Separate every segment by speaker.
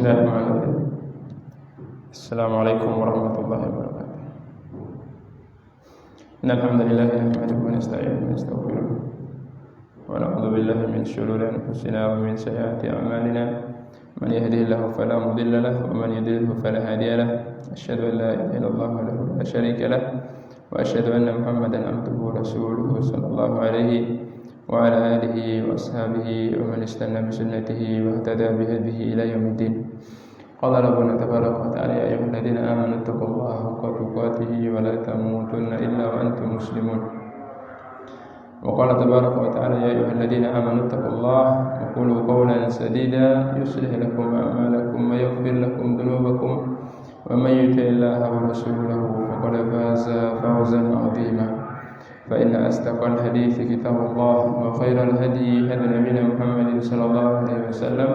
Speaker 1: Bismillahirrahmanirrahim. Assalamualaikum warahmatullahi wabarakatuh. Innal hamdalillah nahmaduhu wa nasta'inuhu wa nastaghfiruh wa na'udzu billahi min shururi anfusina wa min sayyiati a'malina. Man yahdihillahu fala mudilla lahu wa man yudlilhu fala hadiya lahu. Asyhadu an la ilaha illallah wahdahu la syarika lahu wa asyhadu anna Muhammadan abduhu wa rasuluhu sallallahu alaihi wa ala alihi wa ashabihi wa man istanna bi sunnatihi wa ihtada bi hadihi ila yaumiddin. Qala rabbuna tabaraka wa ta'ala ya ayyuhalladzina amanu taqullaha haqqa tuqatih wa la tamutunna illa wa antum muslimun. Wa qala tabaraka wa ta'ala ya ayyuhalladzina amanu taqullaha wa qulu qawlan sadida yuslih lakum a'malakum wa yaghfir lakum dhunubakum wa man yuti'illaha wa rasulahu faqad faza fawzan 'azima. Fa inna asdaqal hadithi kitabullah wa khairal hadi hadi nabiyina Muhammadin sallallahu alaihi wasallam.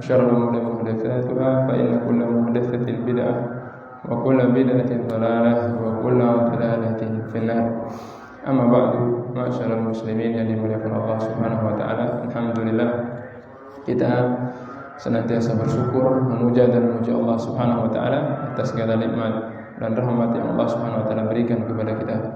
Speaker 1: Syarrul umuri muhdatsatuha fa inna kulla muhdatsatin bid'ah wa kulla bid'atin dhalalah wa kulla dhalalatin finnar. Amma ba'du, ma'asyiral muslimin yang dimuliakan Allah Subhanahu wa taala. Alhamdulillah kita senantiasa bersyukur, memuja dan memuji Allah Subhanahu wa taala atas segala nikmat dan rahmat yang Allah Subhanahu wa taala berikan kepada kita.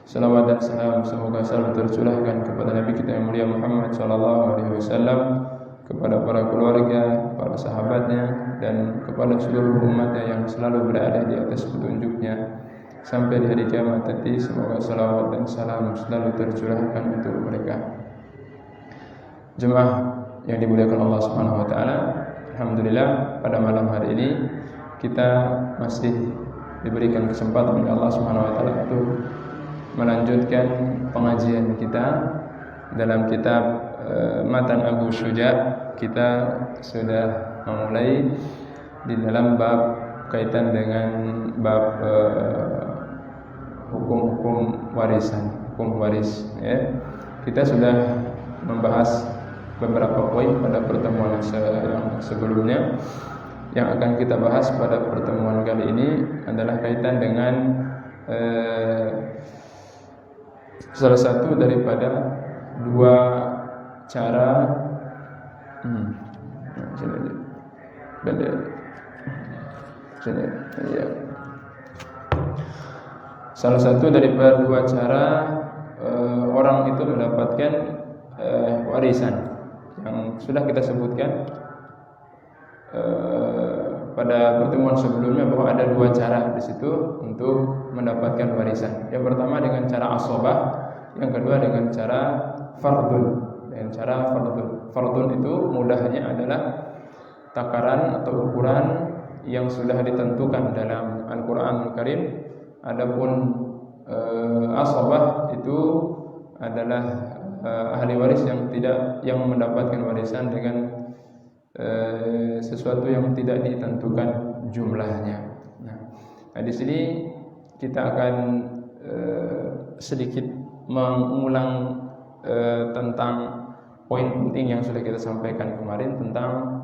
Speaker 1: Salawat dan salam semoga selalu tercurahkan kepada Nabi kita yang mulia Muhammad sallallahu alaihi wasallam, kepada para keluarga, para sahabatnya, dan kepada seluruh umatnya yang selalu berada di atas petunjuknya sampai di hari kiamat nanti. Semoga salawat dan salam selalu tercurahkan untuk mereka. Jemaah yang dimuliakan Allah Subhanahu wa taala, alhamdulillah pada malam hari ini kita masih diberikan kesempatan oleh Allah Subhanahu wa taala untuk melanjutkan pengajian kita dalam kitab Matan Abu Syuja. Kita sudah memulai di dalam bab kaitan dengan bab hukum-hukum warisan, hukum waris ya. Kita sudah membahas beberapa poin pada pertemuan yang sebelumnya. Yang akan kita bahas pada pertemuan kali ini adalah kaitan dengan salah satu daripada dua cara salah satu daripada dua cara orang itu mendapatkan warisan yang sudah kita sebutkan pada pertemuan sebelumnya bahwa ada dua cara di situ untuk mendapatkan warisan. Yang pertama dengan cara asobah, yang kedua dengan cara fardun. Dengan cara fardun. Fardun itu mudahnya adalah takaran atau ukuran yang sudah ditentukan dalam Al-Qur'anul Karim. Adapun asobah itu adalah ahli waris yang mendapatkan warisan dengan sesuatu yang tidak ditentukan jumlahnya. Nah, di sini kita akan sedikit mengulang tentang poin penting yang sudah kita sampaikan kemarin tentang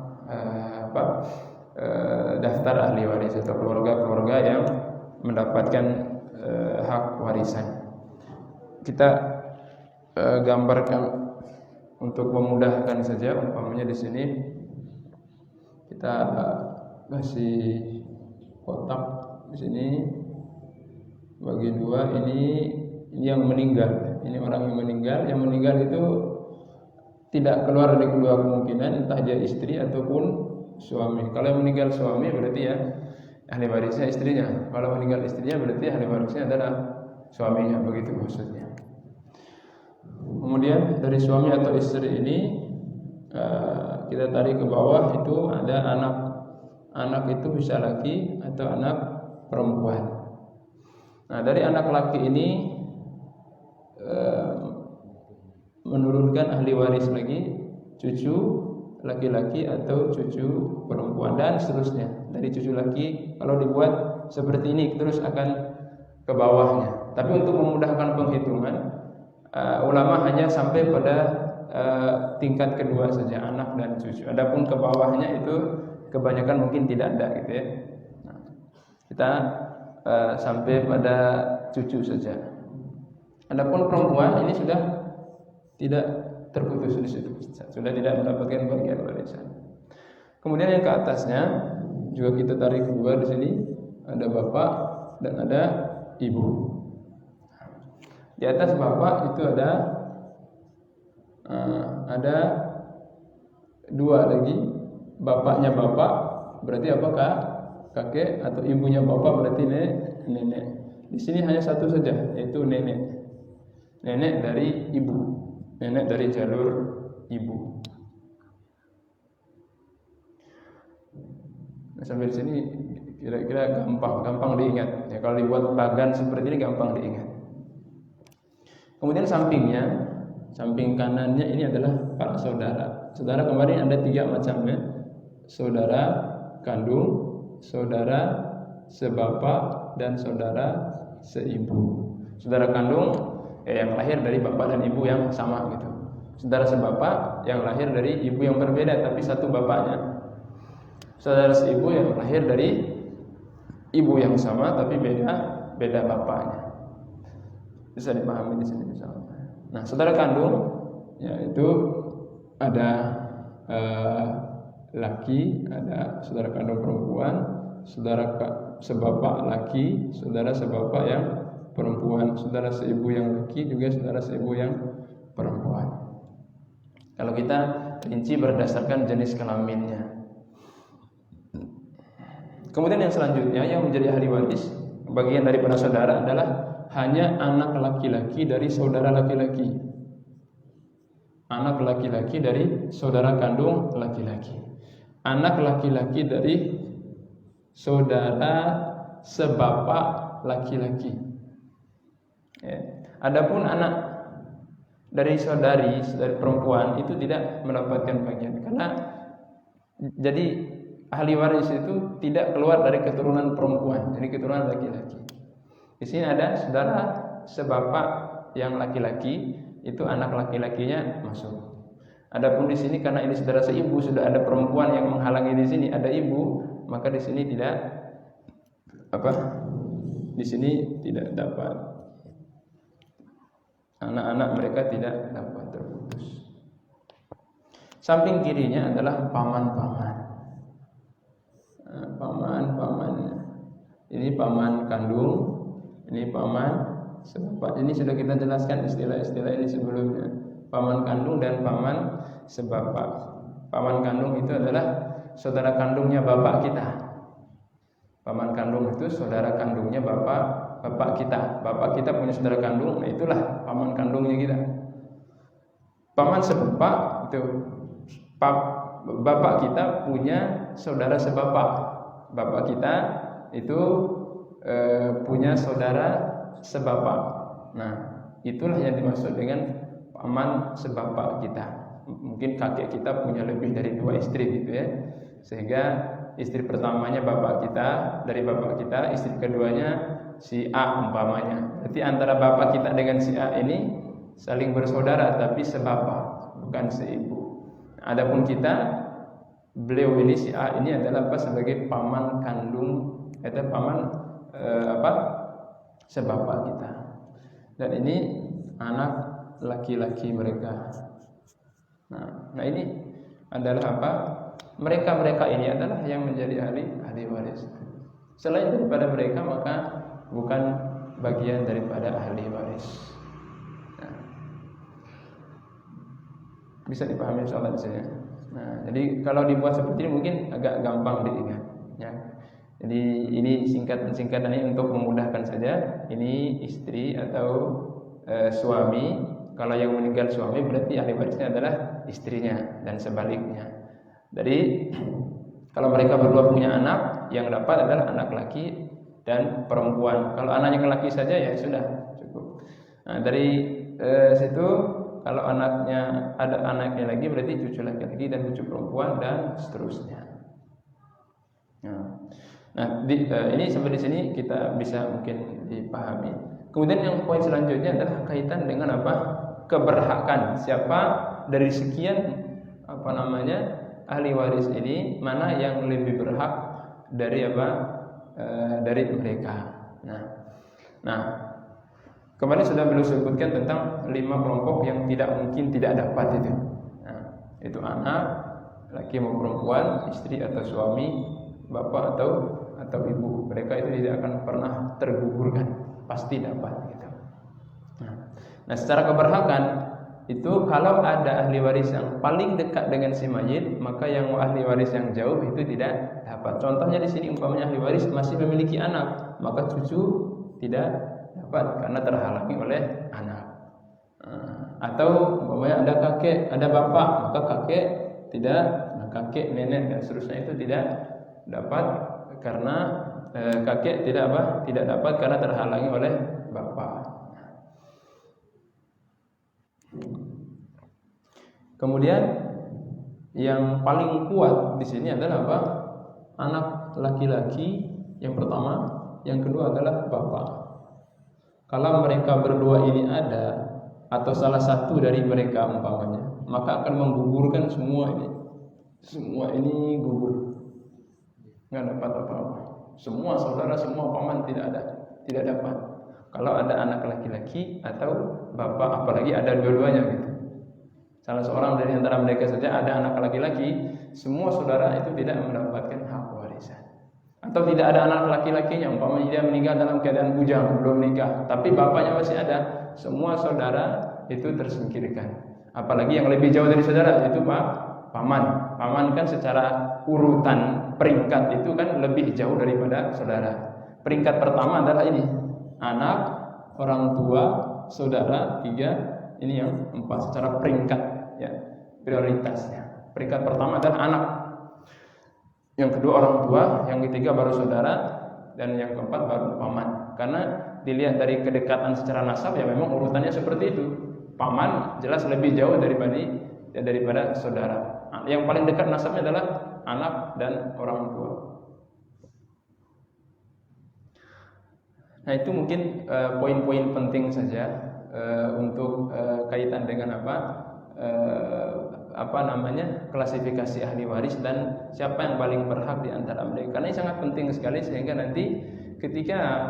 Speaker 1: daftar ahli waris atau keluarga-keluarga yang mendapatkan hak warisan. Kita gambarkan untuk memudahkan saja, umpamanya di sini kita kasih kotak di sini bagi dua. Ini yang meninggal. Ini orang yang meninggal. Yang meninggal itu tidak keluar dari kedua kemungkinan, entah dia istri ataupun suami. Kalau yang meninggal suami berarti ya ahli warisnya istrinya. Kalau meninggal istrinya berarti ahli warisnya adalah suaminya, begitu maksudnya. Kemudian dari suami atau istri ini kita tarik ke bawah, itu ada anak. Anak itu bisa laki atau anak perempuan. Nah, dari anak laki ini menurunkan ahli waris lagi cucu laki-laki atau cucu perempuan dan seterusnya. Dari cucu laki kalau dibuat seperti ini terus akan ke bawahnya. Tapi untuk memudahkan penghitungan, ulama hanya sampai pada tingkat kedua saja, anak dan cucu. Adapun ke bawahnya itu kebanyakan mungkin tidak ada gitu ya. Nah, kita sampai pada cucu saja. Adapun perempuan ini sudah tidak terputus di situ, sudah tidak mendapatkan bagian warisan. Kemudian yang ke atasnya juga kita tarik keluar di sini ada bapak dan ada ibu. Di atas bapak itu ada dua lagi, bapaknya bapak berarti apakah kakek, atau ibunya bapak berarti nenek. Di sini hanya satu saja, yaitu nenek. Nenek dari ibu, nenek dari jalur ibu. Nah, sampai di sini kira-kira gampang diingat. Ya, kalau dibuat bagan seperti ini gampang diingat. Kemudian samping kanannya ini adalah para saudara. Saudara kemarin ada 3 macamnya. Saudara kandung, saudara sebapak, dan saudara seibu. Saudara kandung yang lahir dari bapak dan ibu yang sama gitu. Saudara sebapak yang lahir dari ibu yang berbeda tapi satu bapaknya. Saudara seibu yang lahir dari ibu yang sama tapi beda bapaknya. Bisa dipahami di sini misalnya. Nah, saudara kandung yaitu ada laki, ada saudara kandung perempuan, saudara sebapak laki, saudara sebapak yang perempuan, saudara seibu yang laki, juga saudara seibu yang perempuan. Kalau kita rinci berdasarkan jenis kelaminnya. Kemudian yang selanjutnya yang menjadi ahli waris bagian daripada saudara adalah hanya anak laki-laki dari saudara laki-laki. Anak laki-laki dari saudara kandung laki-laki. Anak laki-laki dari saudara sebapak laki-laki. Ya. Adapun anak dari saudari perempuan itu tidak mendapatkan bagian karena jadi ahli waris itu tidak keluar dari keturunan perempuan, jadi keturunan laki-laki. Di sini ada saudara sebapak yang laki-laki, itu anak laki-lakinya masuk. Adapun di sini karena ini saudara seibu, sudah ada perempuan yang menghalangi di sini, ada ibu, maka di sini tidak Di sini tidak dapat. Anak-anak mereka tidak dapat terputus. Samping kirinya adalah paman-paman. Paman-pamannya. Ini paman kandung, ini paman sebapak. Ini sudah kita jelaskan istilah-istilah ini sebelumnya. Paman kandung dan paman sebapak. Paman kandung itu adalah saudara kandungnya bapak kita. Paman kandung itu saudara kandungnya bapak kita. Bapak kita punya saudara kandung, nah itulah paman kandungnya kita. Paman sebapak itu bapak kita punya saudara sebapak. Bapak kita itu punya saudara sebapak. Nah, itulah yang dimaksud dengan paman sebapak kita. Mungkin kakek kita punya lebih dari 2 istri gitu ya. Sehingga istri pertamanya bapak kita, dari bapak kita, istri keduanya si A umpamanya. Berarti antara bapak kita dengan si A ini saling bersaudara tapi sebapak, bukan seibu. Adapun kita, beliau ini si A ini adalah sebagai paman kandung, itu paman sebapak kita. Dan ini anak laki-laki mereka. Nah ini adalah mereka ini adalah yang menjadi ahli waris. Selain daripada mereka maka bukan bagian daripada ahli waris. Nah, bisa dipahami insyaallah di sini. Nah, jadi kalau dibuat seperti ini mungkin agak gampang diingat. Ya. Jadi ini singkatan ini untuk memudahkan saja. Ini istri atau suami. Kalau yang meninggal suami berarti ahli warisnya adalah istrinya dan sebaliknya. Jadi kalau mereka berdua punya anak, yang dapat adalah anak laki dan perempuan. Kalau anaknya laki saja ya sudah cukup. Nah, dari situ kalau ada anaknya lagi berarti cucu laki-laki dan cucu perempuan dan seterusnya. Nah, ini sampai di sini kita bisa mungkin dipahami. Kemudian yang poin selanjutnya adalah kaitan dengan keberhakan siapa dari sekian ahli waris ini mana yang lebih berhak dari dari mereka. Nah, kemarin sudah beliau sebutkan tentang 5 kelompok yang tidak mungkin tidak dapat itu. Nah, itu anak, laki maupun perempuan, istri atau suami, bapak atau ibu, mereka itu tidak akan pernah tergugurkan, pasti dapat gitu. Nah, secara keberhakan itu kalau ada ahli waris yang paling dekat dengan si mayit, maka yang ahli waris yang jauh itu tidak dapat. Contohnya di sini umpamanya ahli waris masih memiliki anak, maka cucu tidak dapat karena terhalangi oleh anak. Atau umpamanya ada kakek, ada bapak, maka kakek tidak, kakek, nenek dan seterusnya itu tidak dapat karena kakek tidak dapat karena terhalangi oleh bapak. Kemudian yang paling kuat di sini adalah apa? Anak laki-laki yang pertama, yang kedua adalah bapak. Kalau mereka berdua ini ada atau salah satu dari mereka umpamanya, maka akan menggugurkan semua ini. Semua ini gugur, nggak dapat apa-apa. Semua saudara, semua paman tidak dapat. Kalau ada anak laki-laki atau bapak, apalagi ada dua-duanya gitu. Salah seorang dari antara mereka saja ada anak laki-laki, semua saudara itu tidak mendapatkan hak warisan. Atau tidak ada anak laki-lakinya, umpamanya dia meninggal dalam keadaan bujang, belum nikah, tapi bapaknya masih ada, semua saudara itu tersingkirkan. Apalagi yang lebih jauh dari saudara itu paman. Paman kan secara urutan peringkat itu kan lebih jauh daripada saudara. Peringkat pertama adalah ini, anak, orang tua, saudara, 3, ini yang 4 secara peringkat ya, prioritasnya. Peringkat pertama adalah anak, yang kedua orang tua, yang ketiga baru saudara, dan yang keempat baru paman. Karena dilihat dari kedekatan secara nasab ya memang urutannya seperti itu. Paman jelas lebih jauh daripada saudara. Yang paling dekat nasabnya adalah anak dan orang tua. Nah, itu mungkin poin-poin penting saja untuk kaitan dengan klasifikasi ahli waris dan siapa yang paling berhak di antara mereka. Karena ini sangat penting sekali sehingga nanti ketika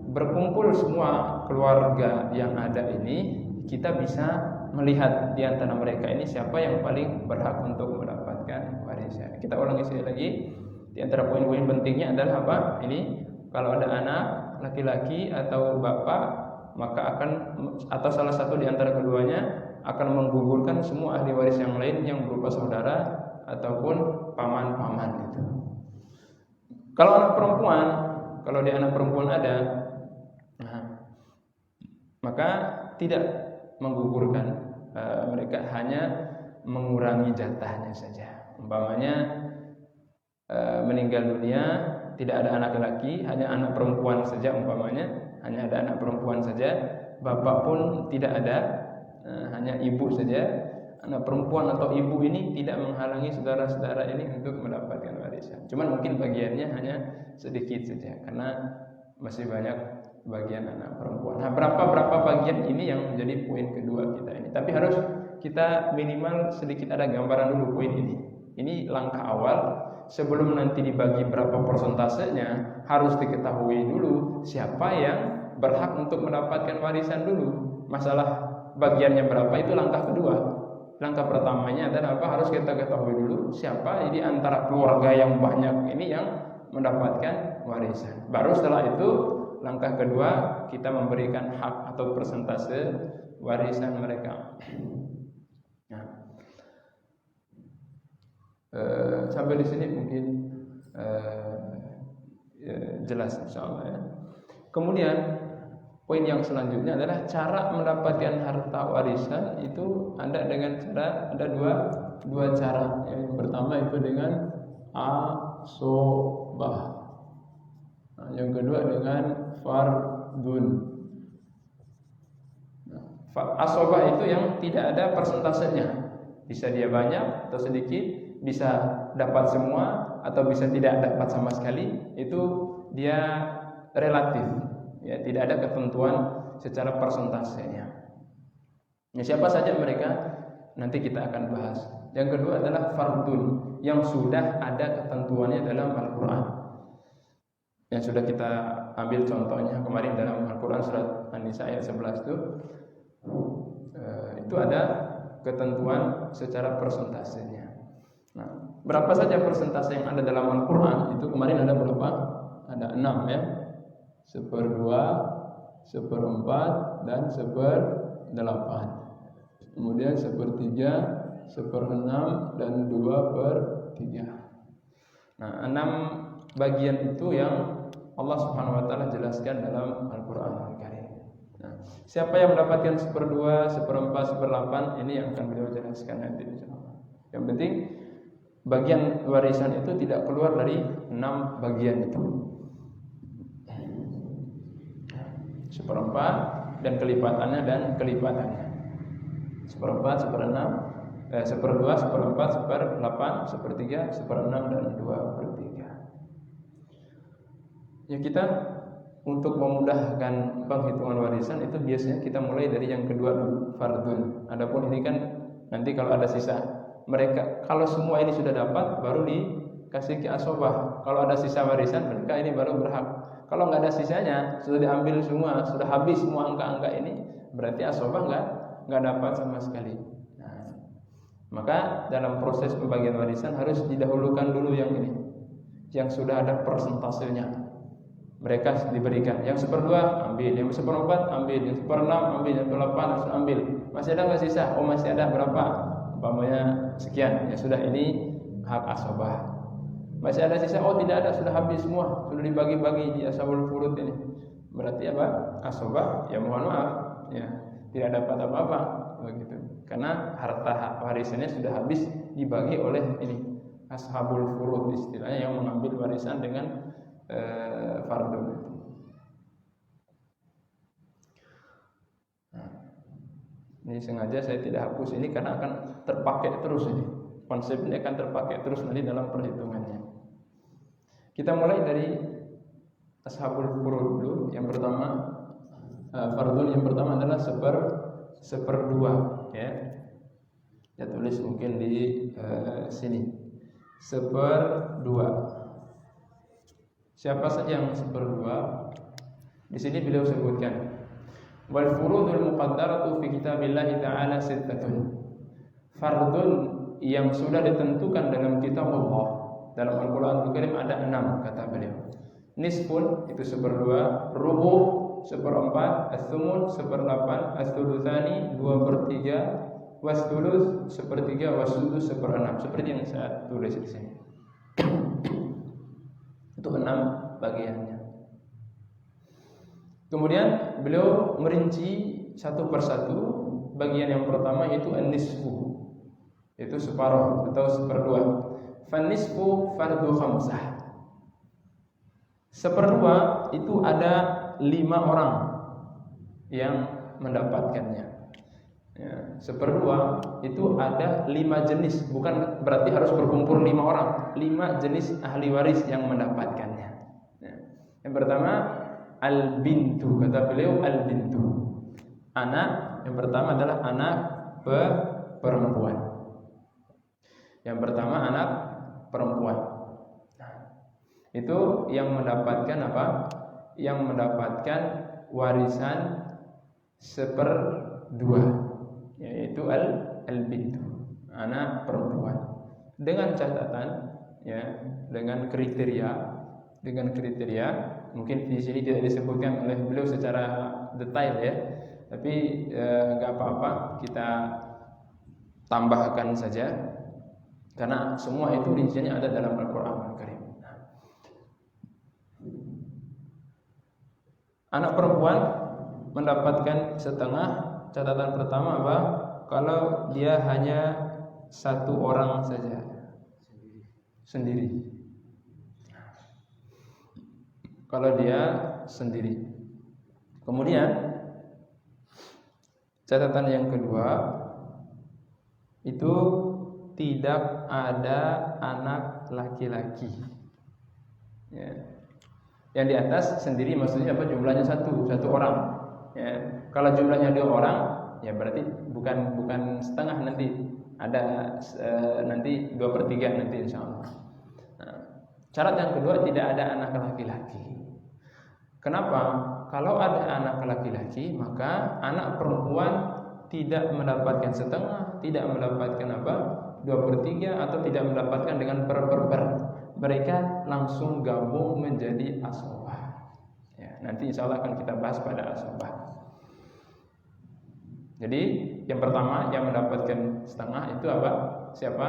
Speaker 1: berkumpul semua keluarga yang ada ini, kita bisa melihat di antara mereka ini siapa yang paling berhak untuk mendapatkan warisan. Kita ulangi sekali lagi. Di antara poin-poin pentingnya adalah apa? Ini kalau ada anak laki-laki atau bapak, maka akan atau salah satu di antara keduanya akan menggugurkan semua ahli waris yang lain yang berupa saudara ataupun paman-paman itu. Kalau anak perempuan, kalau di anak perempuan ada, maka tidak menggugurkan, mereka hanya mengurangi jatahnya saja. Umpamanya meninggal dunia tidak ada anak laki, hanya anak perempuan saja umpamanya, hanya ada anak perempuan saja, bapak pun tidak ada, hanya ibu saja. Anak perempuan atau ibu ini tidak menghalangi saudara-saudara ini untuk mendapatkan warisan. Cuman mungkin bagiannya hanya sedikit saja karena masih banyak bagian anak perempuan. Nah, berapa bagian ini yang menjadi poin kedua kita ini. Tapi harus kita minimal sedikit ada gambaran dulu poin ini. Ini langkah awal. Sebelum nanti dibagi berapa persentasenya, harus diketahui dulu siapa yang berhak untuk mendapatkan warisan dulu. Masalah bagiannya berapa itu langkah kedua. Langkah pertamanya adalah apa? Harus kita ketahui dulu siapa di antara keluarga yang banyak ini yang mendapatkan warisan. Baru setelah itu langkah kedua kita memberikan hak atau persentase warisan mereka. Nah, sampai di sini mungkin jelas insyaallah ya. Kemudian poin yang selanjutnya adalah cara mendapatkan harta warisan itu ada dua cara. Yang pertama itu dengan asobah. Yang kedua dengan fardun. Asobah itu yang tidak ada persentasenya, bisa dia banyak atau sedikit, bisa dapat semua atau bisa tidak dapat sama sekali. Itu dia relatif, ya, tidak ada ketentuan secara persentasenya. Ya, siapa saja mereka nanti kita akan bahas. Yang kedua adalah fardun, yang sudah ada ketentuannya dalam Al-Quran, yang sudah kita ambil contohnya kemarin dalam Al-Quran surat An-Nisa ayat 11 itu ada ketentuan secara persentasenya. Nah, Berapa saja persentase yang ada dalam Al-Quran? Itu kemarin ada berapa? Ada 6 ya. 1/2, 1/4, dan 1/8. Kemudian 1/3, 1/6, dan 2/3. Nah, 6 bagian itu yang Allah Subhanahu wa taala jelaskan dalam Al-Qur'an Al-Karim. Nah, siapa yang mendapatkan 1/2, 1/4, 1/8 ini yang akan beliau jelaskan nanti insyaallah. Yang penting bagian warisan itu tidak keluar dari 6 bagian itu. 1/4 dan kelipatannya dan kelipatannya. 1/4, 1/6, 1/2, 1/4, 1/8, 1/3, 1/6, dan 2/3. Ya, kita untuk memudahkan penghitungan warisan itu biasanya kita mulai dari yang kedua dulu, fardun. Adapun ini kan nanti kalau ada sisa, mereka kalau semua ini sudah dapat baru dikasih ke asobah. Kalau ada sisa warisan mereka ini baru berhak. Kalau nggak ada sisanya, sudah diambil semua, sudah habis semua angka-angka ini, berarti asobah nggak dapat sama sekali. Nah, maka dalam proses pembagian warisan harus didahulukan dulu yang ini, yang sudah ada persentasenya. Mereka diberikan yang 1/2 ambil, yang 1/4 ambil, yang 1/6 ambil, yang 1/8 harus ambil. Masih ada nggak sisa? Oh masih ada berapa? Umpamanya sekian. Ya sudah, ini hak asobah. Masih ada sisa? Oh tidak ada, sudah habis semua, sudah dibagi-bagi di ashabul furud ini. Berarti apa? Asobah ya mohon maaf, ya tidak dapat apa-apa begitu. Karena harta warisannya sudah habis dibagi oleh ini ashabul furud istilahnya, yang mengambil warisan dengan fardun. Nah, ini sengaja saya tidak hapus ini karena akan terpakai terus ini. Konsep ini akan terpakai terus nanti dalam perhitungannya. Kita mulai dari ashabul furud dulu. Yang pertama fardun yang pertama adalah 1/2 ya. Ya tulis mungkin di sini 1/2. Siapa saja yang 1/2? Di sini beliau sebutkan wal furudul muqaddaratu fi kitabillahi ta'ala sittatun. Fardun yang sudah ditentukan dalam kitab Allah, dalam Al-Qur'an Al-Karim ada 6 kata beliau. Nisfun itu 1/2, rubu' 1/4, as-sumun 1/8, as-sulutsani 2/3, was-sulus 1/3, was-sudus 1/6. Seperti yang saya tulis di sini. Itu 6 bagiannya. Kemudian beliau merinci satu persatu. Bagian yang pertama yaitu an-nisfu, yaitu separuh atau 1/2. Fan-nisfu fardu khamsah. 1/2 itu ada 5 orang yang mendapatkannya. Ya, 1/2 itu ada 5 jenis, bukan berarti harus berkumpul 5 orang. 5 jenis ahli waris yang mendapatkannya. Ya. Yang pertama al-bintu, kata beliau al-bintu. Anak yang pertama adalah anak perempuan. Yang pertama anak perempuan. Nah, itu yang mendapatkan apa? Yang mendapatkan warisan 1/2. Yaitu al-bintu, anak perempuan. Dengan catatan ya, dengan kriteria mungkin di sini tidak disebutkan oleh beliau secara detail ya, tapi enggak apa-apa kita tambahkan saja karena semua itu rinciannya ada dalam Al-Qur'an Al-Karim. Anak perempuan mendapatkan setengah. Catatan pertama apa? Kalau dia hanya 1 orang saja, sendiri. Kalau dia sendiri. Kemudian catatan yang kedua itu tidak ada anak laki-laki. Ya. Yang di atas sendiri maksudnya apa? Jumlahnya satu orang. Ya. Kalau jumlahnya 2 orang, ya berarti bukan setengah nanti, ada nanti 2/3 nanti insyaallah. Nah, syarat yang kedua tidak ada anak laki-laki. Kenapa? Kalau ada anak laki-laki, maka anak perempuan tidak mendapatkan setengah, tidak mendapatkan apa? 2/3 atau tidak mendapatkan dengan per, mereka langsung gabung menjadi asobah. Ya, nanti insya Allah akan kita bahas pada asobah. Jadi yang pertama yang mendapatkan setengah itu apa? Siapa?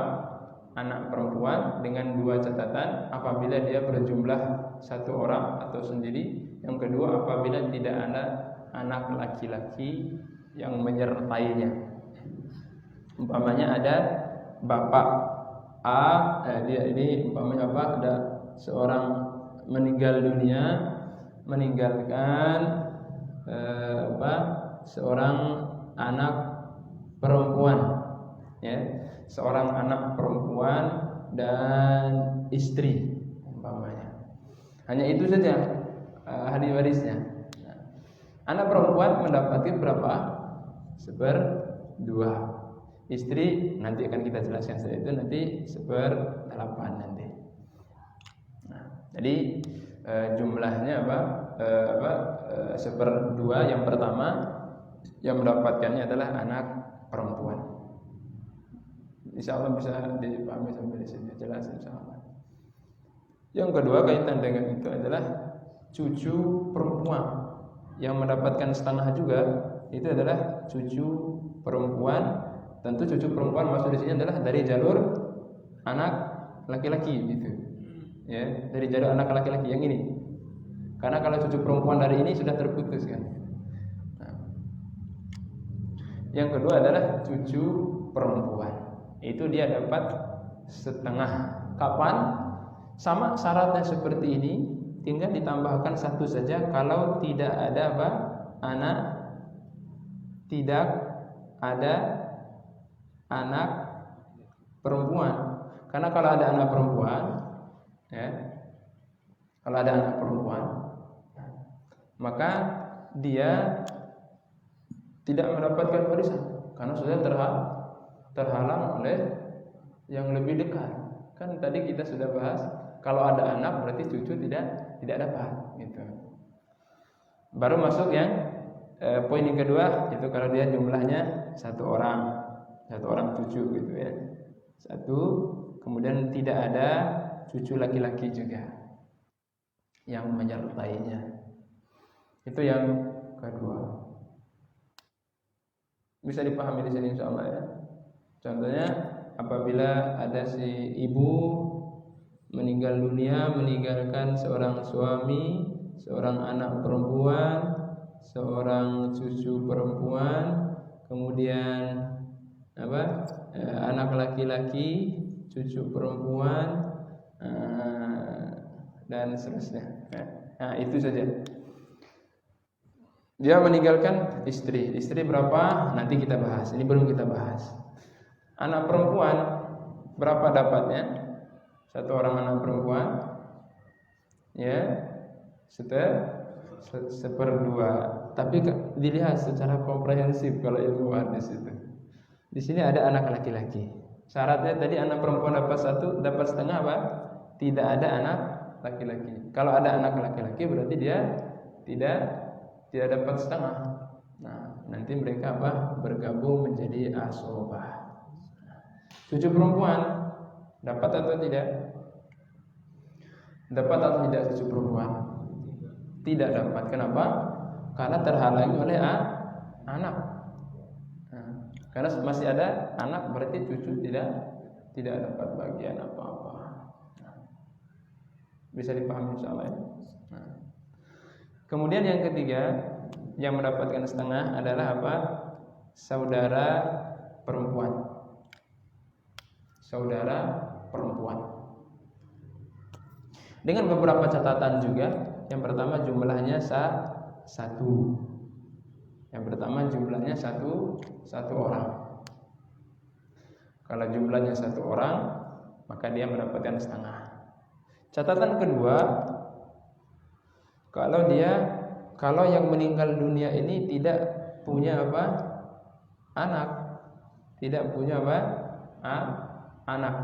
Speaker 1: Anak perempuan, dengan 2 catatan, apabila dia berjumlah 1 orang atau sendiri. Yang kedua, apabila tidak ada anak laki-laki yang menyertainya. Umpamanya ada bapak A, dia ini umpamanya apa? Ada seorang meninggal dunia, meninggalkan seorang anak perempuan, ya, seorang anak perempuan dan istri umpamanya. Hanya itu saja ahli warisnya. Anak perempuan mendapatkan berapa? 1/2. Istri nanti akan kita jelaskan setelah itu, nanti 1/8 nanti. Nah, jadi jumlahnya apa? 1/2 yang pertama yang mendapatkannya adalah anak perempuan. Insya Allah bisa dipahami sampai di sini, jelas insya Allah. Yang kedua kaitan dengan itu adalah cucu perempuan yang mendapatkan setengah juga, itu adalah cucu perempuan. Tentu cucu perempuan maksud di sini adalah dari jalur anak laki-laki gitu. Ya, dari jalur anak laki-laki yang ini. Karena kalau cucu perempuan dari ini sudah terputus kan. Nah, yang kedua adalah cucu perempuan. Itu dia dapat setengah. Kapan? Sama syaratnya seperti ini, tinggal ditambahkan 1 saja. Kalau tidak ada apa? Anak, tidak ada anak perempuan. Karena kalau ada anak perempuan, ya, kalau ada anak perempuan, maka dia tidak mendapatkan warisan karena sudah terhalang oleh yang lebih dekat. Kan tadi kita sudah bahas, kalau ada anak berarti cucu tidak dapat gitu. Baru masuk yang poin yang kedua, itu kalau dia jumlahnya 1 orang cucu gitu ya. 1, kemudian tidak ada cucu laki-laki juga yang menyertainya. Itu yang kedua. Bisa dipahami di sini insyaallah ya. Contohnya apabila ada si ibu meninggal dunia, meninggalkan seorang suami, seorang anak perempuan, seorang cucu perempuan, kemudian anak laki-laki, cucu perempuan, dan seterusnya. Nah, itu saja. Dia meninggalkan istri. Istri berapa? Nanti kita bahas. Ini belum kita bahas. Anak perempuan berapa dapatnya? 1 orang anak perempuan, ya, 1/2. Tapi dilihat secara komprehensif kalau ilmu hadis itu. Di sini ada anak laki-laki. Syaratnya tadi anak perempuan dapat 1, dapat setengah apa? Tidak ada anak laki-laki. Kalau ada anak laki-laki berarti dia tidak dapat setengah. Nah, nanti mereka bergabung menjadi asobah. Cucu perempuan dapat atau tidak? Dapat atau tidak cucu perempuan? Tidak dapat. Kenapa? Karena terhalangi oleh anak. Nah, karena masih ada anak berarti cucu tidak dapat bagian apa-apa. Nah, bisa dipahami insyaallah ya. Nah, kemudian yang ketiga yang mendapatkan setengah adalah apa? Saudara perempuan. Saudara perempuan. Dengan beberapa catatan juga. Yang pertama jumlahnya 1. Yang pertama jumlahnya satu orang. Kalau jumlahnya 1 orang, maka dia mendapatkan setengah. Catatan kedua, kalau yang meninggal dunia ini tidak punya anak, tidak punya anak.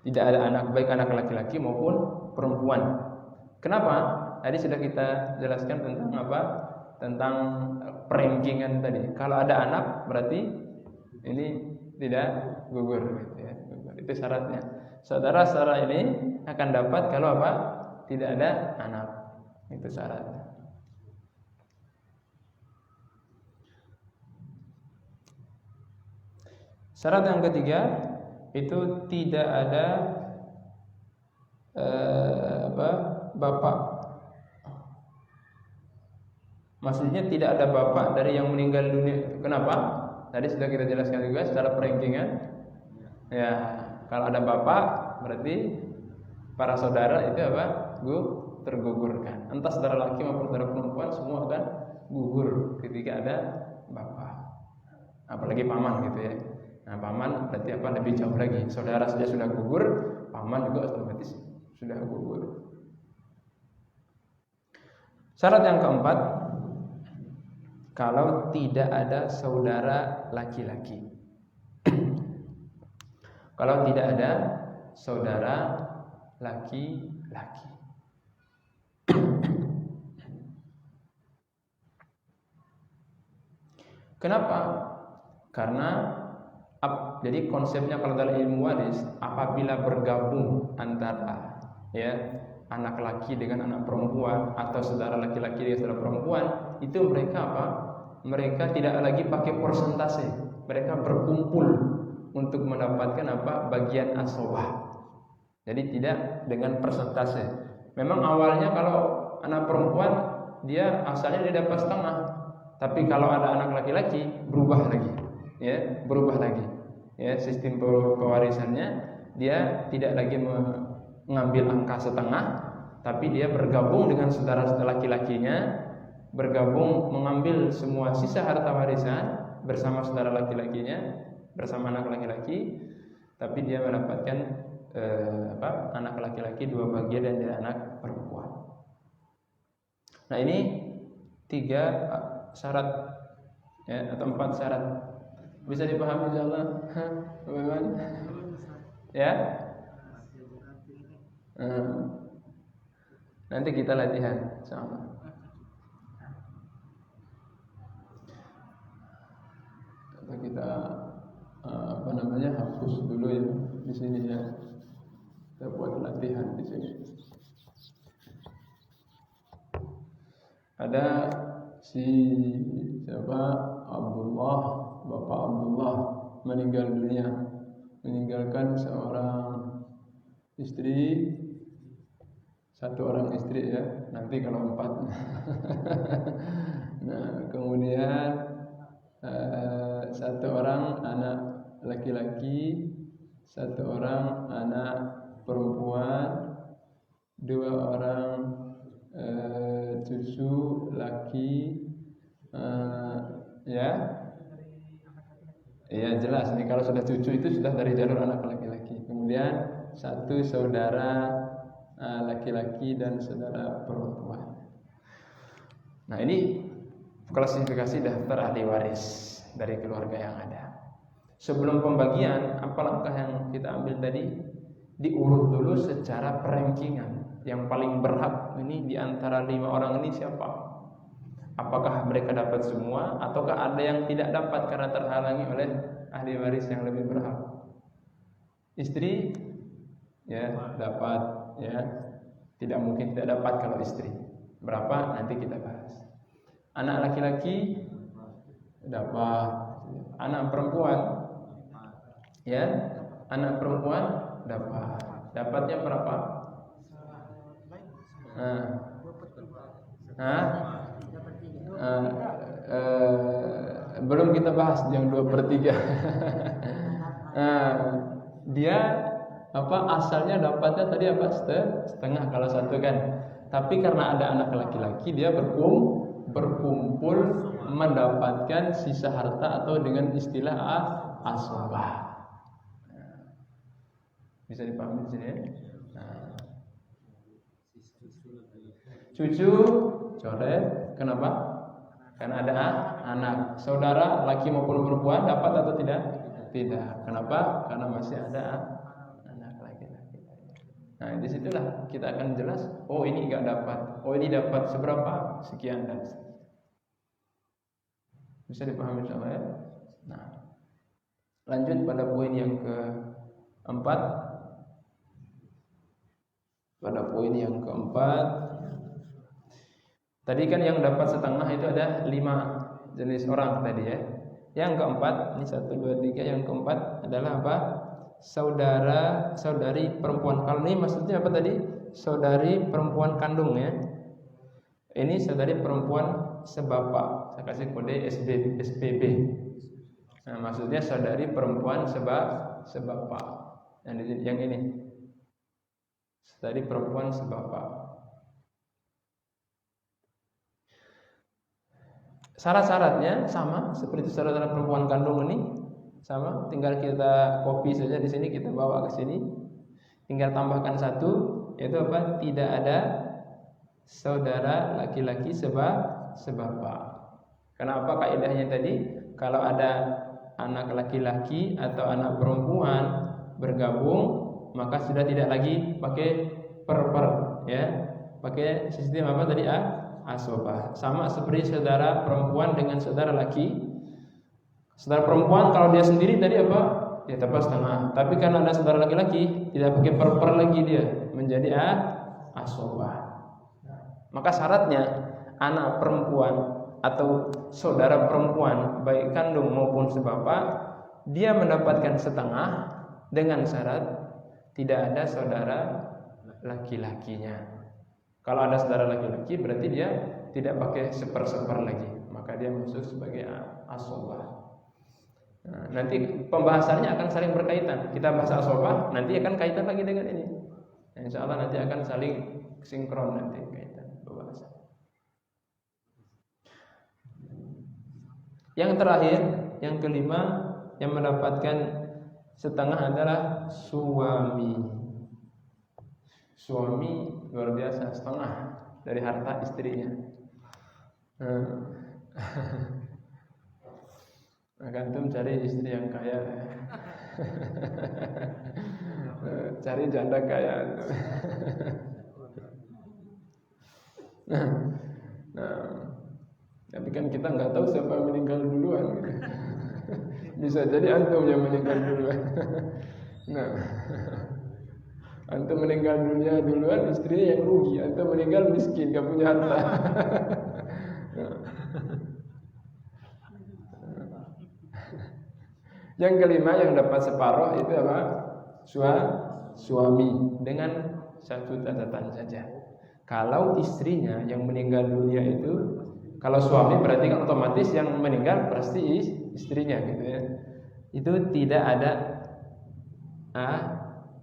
Speaker 1: Tidak ada anak, baik anak laki-laki maupun perempuan. Kenapa? Tadi sudah kita jelaskan tentang Tentang perankingan tadi. Kalau ada anak berarti Ini tidak gugur gitu ya. Itu syaratnya. Saudara secara ini akan dapat kalau apa? Tidak ada anak. Itu syaratnya. Syarat yang ketiga itu tidak ada bapak. Maksudnya tidak ada bapak dari yang meninggal dunia. Kenapa? Tadi sudah kita jelaskan juga secara perankingan. Ya, kalau ada bapak berarti para saudara itu apa? Tergugurkan. Entah saudara laki maupun saudara perempuan semua akan gugur ketika ada bapak. Apalagi paman gitu ya. Nah, paman berarti apa? Lebih jauh lagi. Saudara saja sudah gugur, paman juga otomatis sudah gugur. Syarat yang keempat, kalau tidak ada saudara laki-laki. Kalau tidak ada saudara laki-laki. Kenapa? Karena jadi konsepnya kalau dalam ilmu waris, apabila bergabung antara ya anak laki dengan anak perempuan atau saudara laki-laki dengan saudara perempuan, itu mereka apa? Mereka tidak lagi pakai persentase, mereka berkumpul untuk mendapatkan apa? Bagian asabah. Jadi tidak dengan persentase. Memang awalnya kalau anak perempuan dia asalnya dia dapat setengah, tapi kalau ada anak laki-laki berubah lagi, ya berubah lagi. Ya, sistem pewarisannya dia tidak lagi mengambil angka setengah, tapi dia bergabung dengan saudara-saudara laki-lakinya, bergabung mengambil semua sisa harta warisan bersama saudara laki-lakinya, bersama anak laki-laki, tapi dia mendapatkan anak laki-laki 2 bagian dan dia anak perempuan. Nah, ini 3 syarat ya, atau 4 syarat. Bisa dipahami insyaallah? Bagaimana? Ya? Nanti kita latihan sama. Atau kita hapus dulu ya di sini ya. Kita buat latihan di sini. Ada si siapa? Abdullah, Bapak Abdullah meninggal dunia, meninggalkan seorang istri, 1 orang istri ya, nanti kalau 4. Nah, kemudian 1 orang anak laki-laki, 1 orang anak perempuan, 2 orang cucu laki, ya. Iya jelas nih kalau sudah cucu itu sudah dari jalur anak laki-laki. Kemudian 1 saudara laki-laki dan saudara perempuan. Nah, ini klasifikasi daftar ahli waris dari keluarga yang ada. Sebelum pembagian, apa langkah yang kita ambil tadi? Diurut dulu secara perankingan. Yang paling berhak ini di antara 5 orang ini siapa? Apakah mereka dapat semua ataukah ada yang tidak dapat karena terhalangi oleh ahli waris yang lebih berhak? Istri ya dapat ya. Tidak mungkin tidak dapat kalau istri. Berapa nanti kita bahas. Anak laki-laki dapat. Anak perempuan ya, anak perempuan dapat. Dapatnya berapa? Belum kita bahas yang 2/3. Dia asalnya dapatnya tadi setengah kalau 1 kan. Tapi karena ada anak laki-laki dia berkumpul mendapatkan sisa harta atau dengan istilah asabah. Bisa dipahami di sini ya? Cucu coret, kenapa? Karena ada anak. Saudara laki maupun perempuan dapat atau tidak? Tidak. Kenapa? Karena masih ada anak laki-laki. Nah, disitulah kita akan jelas. Oh, ini enggak dapat. Oh, ini dapat seberapa? Sekian dan sekian. Bisa dipahami insyaallah ya? Nah, Lanjut pada poin yang keempat. Pada poin yang keempat, tadi kan yang dapat setengah itu ada 5 jenis orang tadi ya. Yang keempat, ini 1, 2, 3. Yang keempat adalah apa? Saudari perempuan. Kalau ini maksudnya apa tadi? Saudari perempuan kandung ya. Ini saudari perempuan sebapak. Saya kasih kode SPB. Nah, maksudnya saudari perempuan sebapak. Yang ini. Saudari perempuan sebapak. Syarat-syaratnya sama seperti saudara perempuan kandung ini, sama. Tinggal kita copy saja di sini, kita bawa ke sini. Tinggal tambahkan 1, yaitu apa? Tidak ada saudara laki-laki sebapak. Kenapa kaidahnya tadi? Kalau ada anak laki-laki atau anak perempuan bergabung, maka sudah tidak lagi pakai per ya. Pakai sistem apa tadi? Asobah. Sama seperti saudara perempuan dengan saudara laki. Saudara perempuan kalau dia sendiri tadi apa? Dia dapat setengah. Tapi karena ada saudara laki-laki, tidak pakai per lagi, dia menjadi asobah. Maka syaratnya anak perempuan atau saudara perempuan baik kandung maupun sebapak, dia mendapatkan setengah dengan syarat tidak ada saudara laki-lakinya. Kalau ada saudara laki-laki berarti dia tidak pakai seper lagi, maka dia masuk sebagai asobah. Nah, nanti pembahasannya akan saling berkaitan. Kita bahas asobah, nanti akan kaitan lagi dengan ini. Insya Allah nanti akan saling sinkron nanti kaitan pembahasan. Yang terakhir, yang kelima, yang mendapatkan setengah adalah suami. Suami luar biasa, setengah dari harta istrinya. Maka antum cari istri yang kaya. Cari janda kaya. Nah, tapi kan kita nggak tahu siapa yang meninggal duluan. Bisa jadi antum yang meninggal duluan. Nah, antum meninggal dunia duluan, istrinya yang rugi. Antum meninggal miskin, gak punya harta. Yang kelima yang dapat separuh itu apa? Suami, dengan satu catatan saja. Kalau istrinya yang meninggal dunia itu, kalau suami berarti kan otomatis yang meninggal pasti istrinya gitu ya. Itu tidak ada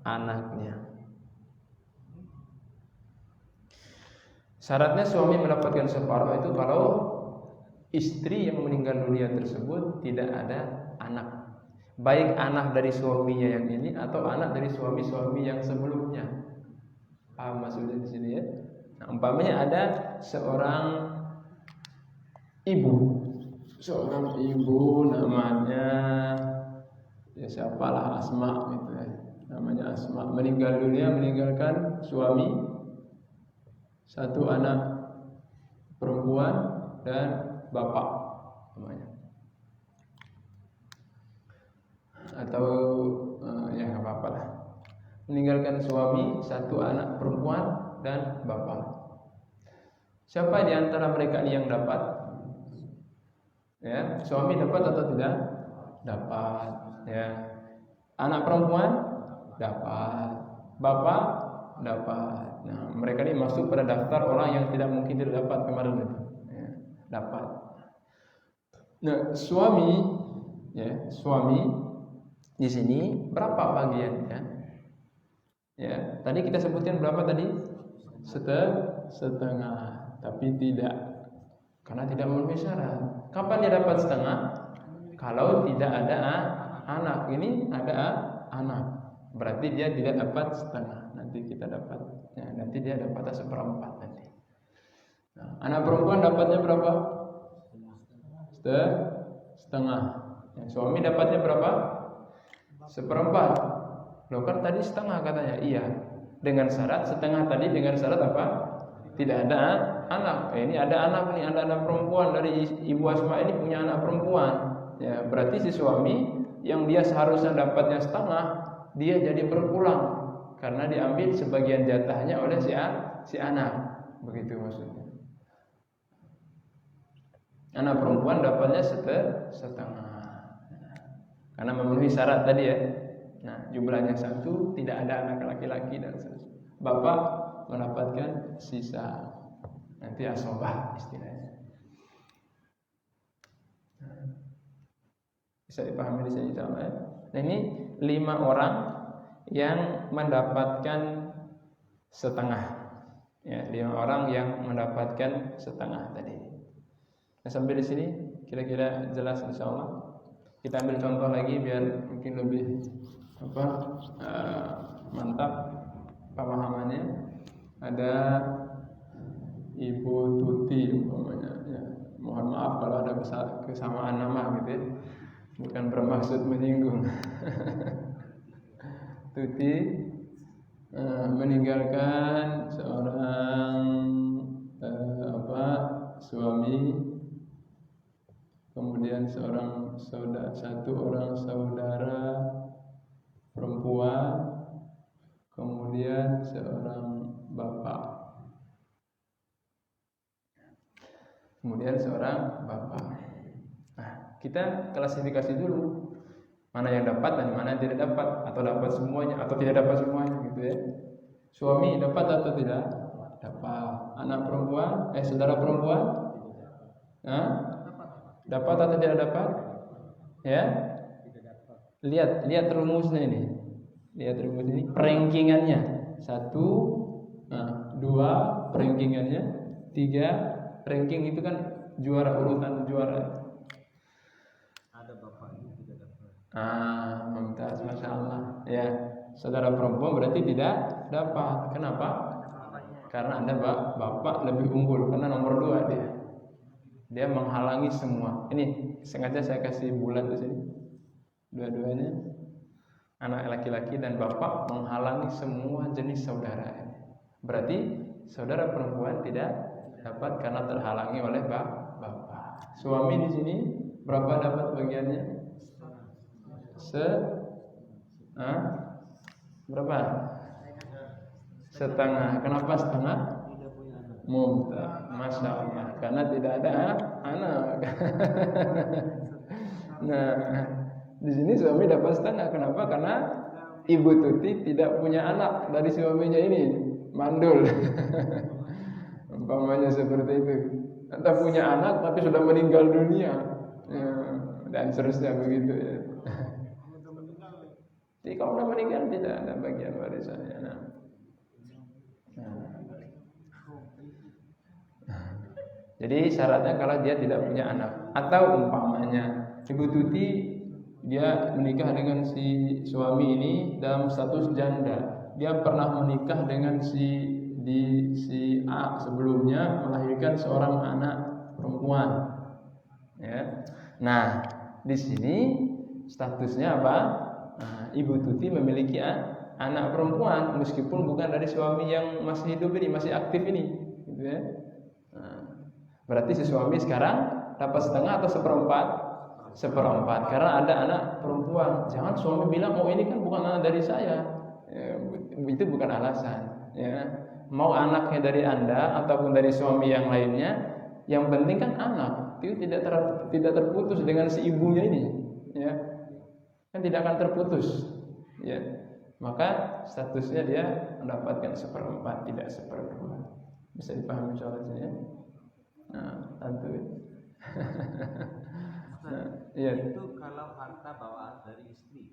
Speaker 1: anaknya. Syaratnya suami mendapatkan separuh itu kalau istri yang meninggal dunia tersebut tidak ada anak. Baik anak dari suaminya yang ini atau anak dari suami-suami yang sebelumnya. Paham maksudnya di sini ya? Nah, umpamanya ada seorang ibu namanya ya siapalah, Asma gitu ya. Namanya Asma, meninggal dunia meninggalkan suami, satu anak perempuan dan bapak namanya. Atau ya nggak apa-apa lah. Meninggalkan suami, satu anak perempuan dan bapak. Siapa di antara mereka ini yang dapat? Ya, suami dapat atau tidak? Dapat. Ya, anak perempuan dapat, bapak dapat. Nah, mereka ini masuk pada daftar orang yang tidak mungkin tidak dapat kemarin itu. Ya, dapat. Nah, suami di sini berapa bagiannya? Ya, tadi kita sebutkan berapa tadi? Setengah, tapi tidak, karena tidak memenuhi syarat. Kapan dia dapat setengah? Kalau tidak ada anak. Ini ada anak, berarti dia tidak dapat setengah. Nanti kita dapat, ya, nanti dia dapat seperempat nanti. Nah, anak perempuan dapatnya berapa? Setengah. Ya, suami dapatnya berapa? Seperempat. Loh kan tadi setengah katanya. Iya, dengan syarat setengah tadi, dengan syarat apa? Tidak ada anak. Ini ada anak nih, ada anak perempuan dari ibu Asma ini punya anak perempuan. Ya, berarti si suami yang dia seharusnya dapatnya setengah, dia jadi berpulang karena diambil sebagian jatahnya oleh si anak. Begitu maksudnya. Anak perempuan dapatnya setengah. Karena memenuhi syarat tadi ya. Nah, jumlahnya 1, tidak ada anak laki-laki dan seterusnya. Bapak mendapatkan sisa. Nanti asobah istilahnya. Bisa dipahami di sini sama ya. Nah, ini 5 orang yang mendapatkan setengah. Ya, 5 orang yang mendapatkan setengah tadi. Nah, sampai di sini kira-kira jelas insyaallah. Kita ambil contoh lagi biar mungkin lebih mantap pemahamannya. Ada Ibu Tuti umpamanya ya. Mohon maaf kalau ada kesamaan nama gitu ya. Bukan bermaksud menyinggung. Tuti meninggalkan seorang suami, kemudian satu orang saudara perempuan, kemudian seorang bapak. Nah, kita klasifikasi dulu mana yang dapat dan mana yang tidak dapat, atau dapat semuanya atau tidak dapat semuanya gitu ya. Suami dapat atau tidak? Dapat. Anak perempuan, saudara perempuan? Dapat atau tidak dapat? Ya? Lihat rumusnya ini. Lihat rumus ini, rankingannya. 1, 2 rankingannya, 3 ranking itu kan urutan juara.
Speaker 2: Ada bapaknya tidak dapat.
Speaker 1: Mumtaz, masya Allah. Ya, saudara perempuan berarti tidak dapat. Kenapa? Karena ada bapak lebih unggul, karena nomor 2 dia. Dia menghalangi semua. Ini sengaja saya kasih bulat di sini. Dua-duanya anak laki-laki dan bapak menghalangi semua jenis saudara. Berarti saudara perempuan tidak dapat karena terhalangi oleh bapak. Suami di sini berapa dapat bagiannya? Berapa? Setengah. Kenapa setengah? Mumtaz, masya Allah. Karena tidak ada anak. Nah, di sini suami dapat setengah. Kenapa? Karena Ibu Tuti tidak punya anak dari suaminya ini, mandul. Umpamanya seperti itu. Atau punya anak tapi sudah meninggal dunia, ya, dan seterusnya begitu ya. Jadi kalau sudah meninggal tidak ada bagian warisannya. Jadi syaratnya kalau dia tidak punya anak, atau umpamanya Ibu Tuti dia menikah dengan si suami ini dalam status janda. Dia pernah menikah dengan si A sebelumnya, melahirkan seorang anak perempuan. Ya. Nah, di sini statusnya apa? Ibu Tuti memiliki anak perempuan meskipun bukan dari suami yang masih hidup ini, masih aktif ini, gitu ya. Berarti si suami sekarang dapat setengah atau seperempat? Seperempat, karena ada anak perempuan. Jangan suami bilang, oh ini kan bukan anak dari saya. Ya, itu bukan alasan. Ya. Mau anaknya dari Anda ataupun dari suami yang lainnya, yang penting kan anak. Itu tidak terputus dengan si ibunya ini. Ya. Kan tidak akan terputus. Ya. Maka statusnya dia mendapatkan seperempat, tidak seperempat. Bisa dipahami soalnya ya? Tentu.
Speaker 2: Itu kalau harta bawaan dari istri.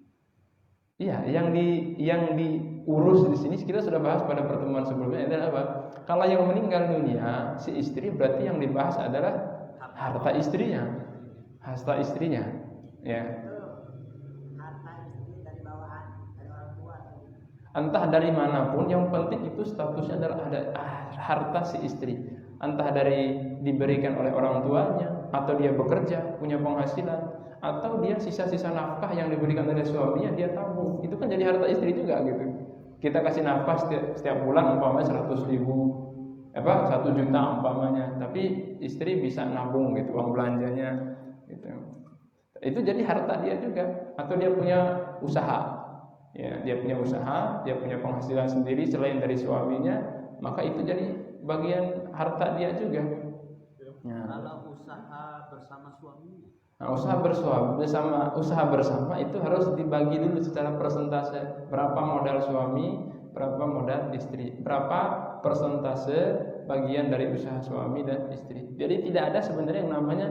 Speaker 1: Iya, yang diurus di sini kita sudah bahas pada pertemuan sebelumnya adalah apa? Kalau yang meninggal dunia si istri berarti yang dibahas adalah harta istrinya. Harta istrinya. Ya.
Speaker 3: Harta istri dari bawaan dari orang tua.
Speaker 1: Entah dari manapun, yang penting itu statusnya adalah ada harta si istri. Entah dari diberikan oleh orang tuanya, atau dia bekerja, punya penghasilan, atau dia sisa-sisa nafkah yang diberikan dari suaminya dia tabung. Itu kan jadi harta istri juga gitu. Kita kasih nafkah setiap bulan umpamanya 100.000, 1 juta umpamanya, tapi istri bisa nabung gitu uang belanjanya gitu. itu jadi harta dia juga. Atau dia punya usaha, ya, dia punya usaha, dia punya penghasilan sendiri selain dari suaminya, maka itu jadi bagian harta dia juga. Ya.
Speaker 2: Kalau usaha bersama suaminya,
Speaker 1: Nah, usaha bersama itu harus dibagi dulu secara persentase. Berapa modal suami, berapa modal istri, berapa persentase bagian dari usaha suami dan istri. Jadi tidak ada sebenarnya yang namanya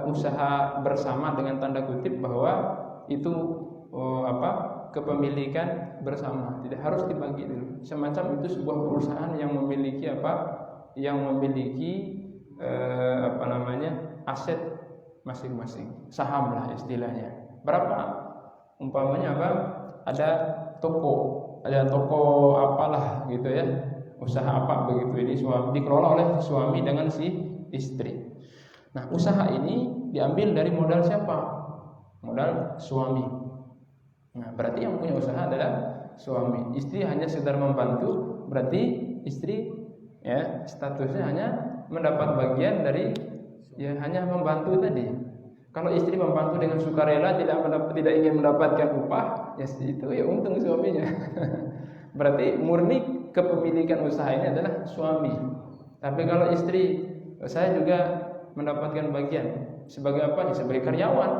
Speaker 1: usaha bersama dengan tanda kutip bahwa itu kepemilikan bersama. Tidak, harus dibagi dulu. Semacam itu sebuah perusahaan yang memiliki yang memiliki aset masing-masing, saham lah istilahnya. Berapa? Umpamanya ada toko apalah gitu ya, usaha apa begitu, ini dikelola oleh suami dengan si istri. Nah, usaha ini diambil dari modal siapa? Modal suami. Nah, berarti yang punya usaha adalah suami. Istri hanya sekedar membantu, berarti istri ya statusnya hanya mendapat bagian dari ya hanya membantu tadi. Kalau istri membantu dengan sukarela, tidak ingin mendapatkan upah, ya itu ya untung suaminya. Berarti murni kepemilikan usaha ini adalah suami. Tapi kalau istri, saya juga mendapatkan bagian sebagai apa? Sebagai karyawan.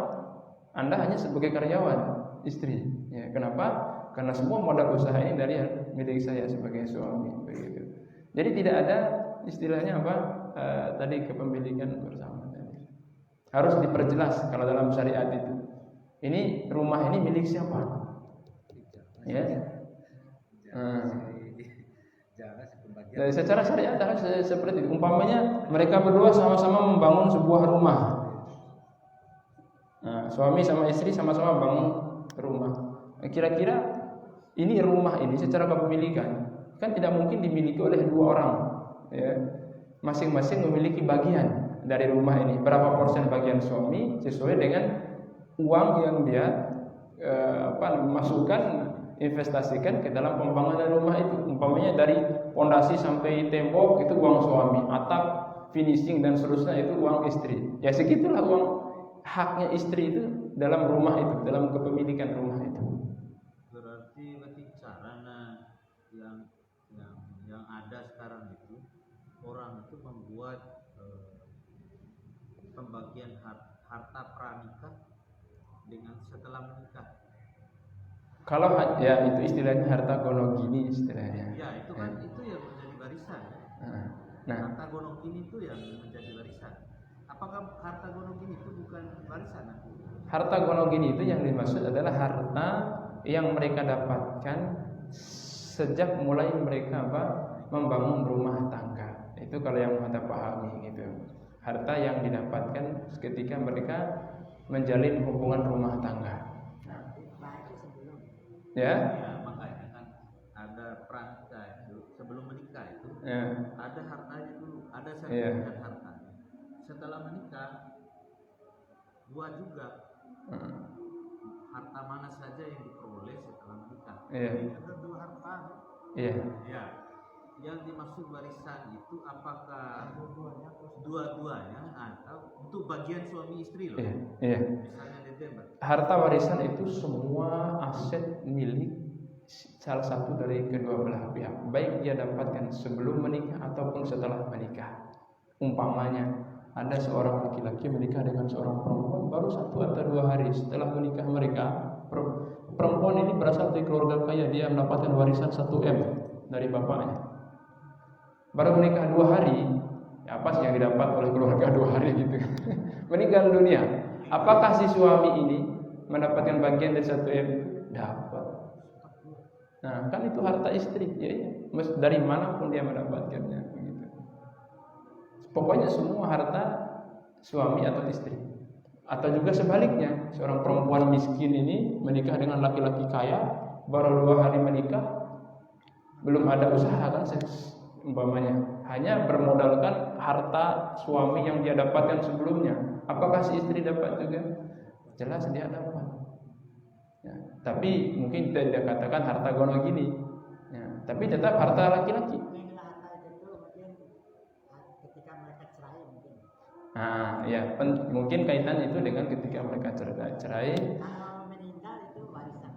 Speaker 1: Anda hanya sebagai karyawan, istri. Ya, kenapa? Karena semua modal usaha ini dari milik saya sebagai suami, begitu. Jadi tidak ada istilahnya tadi kepemilikan bersama. Harus diperjelas kalau dalam syariat itu. Ini rumah ini milik siapa? Ya. Dari secara syariat harus seperti itu. Umpamanya mereka berdua sama-sama membangun sebuah rumah. Nah, suami sama istri sama-sama bangun rumah. Kira-kira ini rumah ini secara kepemilikan kan tidak mungkin dimiliki oleh dua orang, ya. Masing-masing memiliki bagian dari rumah ini. Berapa persen bagian suami sesuai dengan uang yang dia masukkan, investasikan ke dalam pembangunan rumah itu. Umpamanya dari pondasi sampai tembok itu uang suami, atap, finishing dan seterusnya itu uang istri. Ya segitulah uang haknya istri itu dalam rumah itu, dalam kepemilikan rumah itu.
Speaker 2: Berarti sarana yang ada sekarang itu, orang itu membuat pembagian harta pranikah dengan setelah menikah.
Speaker 1: Kalau ya itu istilahnya harta gonogini istilahnya.
Speaker 2: Ya itu kan ya. Itu yang menjadi warisan. Nah, harta gonogini itu yang menjadi warisan. Apakah harta gonogini itu bukan warisan?
Speaker 1: Harta gonogini itu yang dimaksud adalah harta yang mereka dapatkan sejak mulai mereka membangun rumah tangga. Itu kalau yang Anda pahami gitu. Harta yang didapatkan ketika mereka menjalin hubungan rumah tangga. Ya,
Speaker 2: makanya kan ada pranikah itu sebelum menikah itu ada hartanya dulu, ada sertifikat hartanya. Setelah menikah dua juga harta mana saja yang diperoleh setelah menikah. Ada dua harta. Ya. Yang dimaksud warisan itu apakah dua-duanya atau untuk bagian suami istri loh? Misalnya
Speaker 1: harta warisan itu semua aset milik salah satu dari kedua belah pihak, baik dia dapatkan sebelum menikah ataupun setelah menikah. Umpamanya ada seorang laki-laki menikah dengan seorang perempuan baru 1 atau 2 hari setelah menikah mereka. Perempuan ini berasal dari keluarga kaya, dia mendapatkan warisan 1M dari bapaknya. Baru menikah 2 hari, apa sih yang didapat oleh keluarga 2 hari gitu? Meninggal dunia. Apakah si suami ini mendapatkan bagian dari 1M? Dapat. Nah, kan itu harta istri, ya. Dari manapun dia mendapatkannya, begitu. Pokoknya semua harta suami atau istri. Atau juga sebaliknya, seorang perempuan miskin ini menikah dengan laki-laki kaya, baru 2 hari menikah, belum ada usaha kan seks, umpamanya, hanya bermodalkan harta suami yang dia dapatkan sebelumnya. Apakah si istri dapat juga? Jelas dia dapat. Ya, tapi mungkin tidak katakan harta gonogini. Ya, tapi tetap harta laki-laki. Nah, ya mungkin kaitan itu dengan ketika mereka cerai.
Speaker 3: Kalau meninggal itu warisan.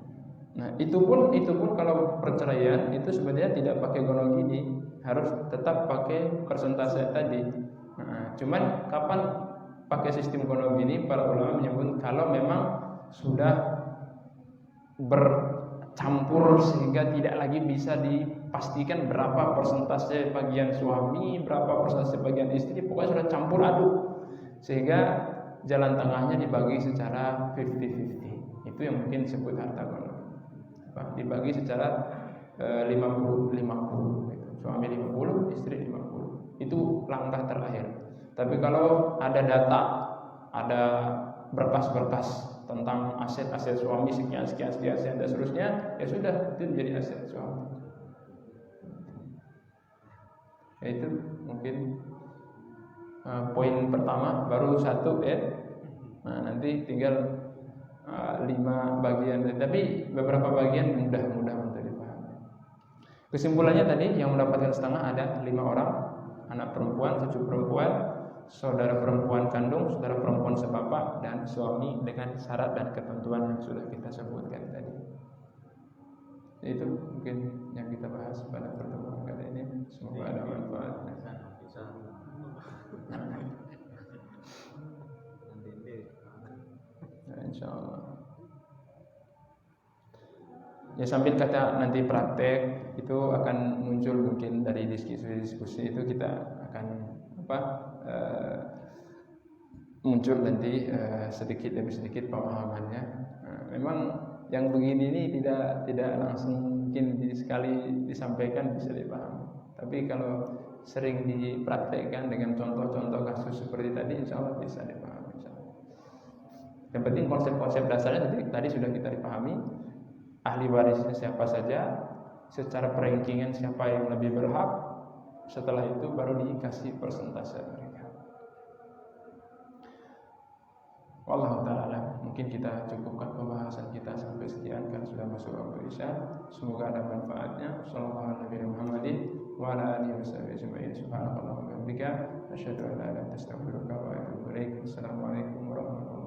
Speaker 1: Nah, itu pun kalau perceraian itu sebenarnya tidak pakai gonogini, harus tetap pakai persentase tadi. Nah, cuman kapan pakai sistem gonogini, para ulama menyebut kalau memang sudah bercampur sehingga tidak lagi bisa dipastikan berapa persentase bagian suami, berapa persentase bagian istri, pokoknya sudah campur aduk sehingga jalan tengahnya dibagi secara 50-50. Itu yang mungkin disebut harta gono. Dibagi secara 50-50 gitu. Suami 50, istri 50. Itu langkah terakhir. Tapi kalau ada data, ada berkas-berkas tentang aset-aset suami sekian dan seterusnya, ya sudah, itu menjadi aset suami. Ya, itu mungkin poin pertama, baru 1 ya. Nah, nanti tinggal 5 bagian, tapi beberapa bagian mudah untuk dipahami. Kesimpulannya tadi yang mendapatkan setengah ada 5 orang, anak perempuan, cucu perempuan, saudara perempuan kandung, saudara perempuan sebapak, dan suami dengan syarat dan ketentuan yang sudah kita sebutkan tadi. Itu mungkin yang kita bahas pada pertemuan kali ini. Semoga ada manfaatnya. Insyaallah. Ya, sambil kata nanti praktek itu akan muncul mungkin dari diskusi itu kita akan muncul nanti sedikit demi sedikit pemahamannya. Memang yang begini ini tidak langsung mungkin sekali disampaikan bisa dipahami. Tapi kalau sering dipraktekkan dengan contoh-contoh kasus seperti tadi, insya Allah bisa dipahami. Yang penting konsep-konsep dasarnya tadi sudah kita dipahami. Ahli warisnya siapa saja, secara perankingan siapa yang lebih berhak. Setelah itu baru dikasih persentase mereka. Wallahu ta'ala, mungkin kita cukupkan pembahasan kita sampai sekian kan sudah masuk waktu Isya. Semoga ada manfaatnya. Sallallahu alaihi Muhammadin wa ala alihi washabihi ajma'in. Subhanakallahumma wa bihamdika asyhadu an la ilaha illa anta astaghfiruka wa atubu ilaik. Assalamualaikum warahmatullahi wabarakatuh.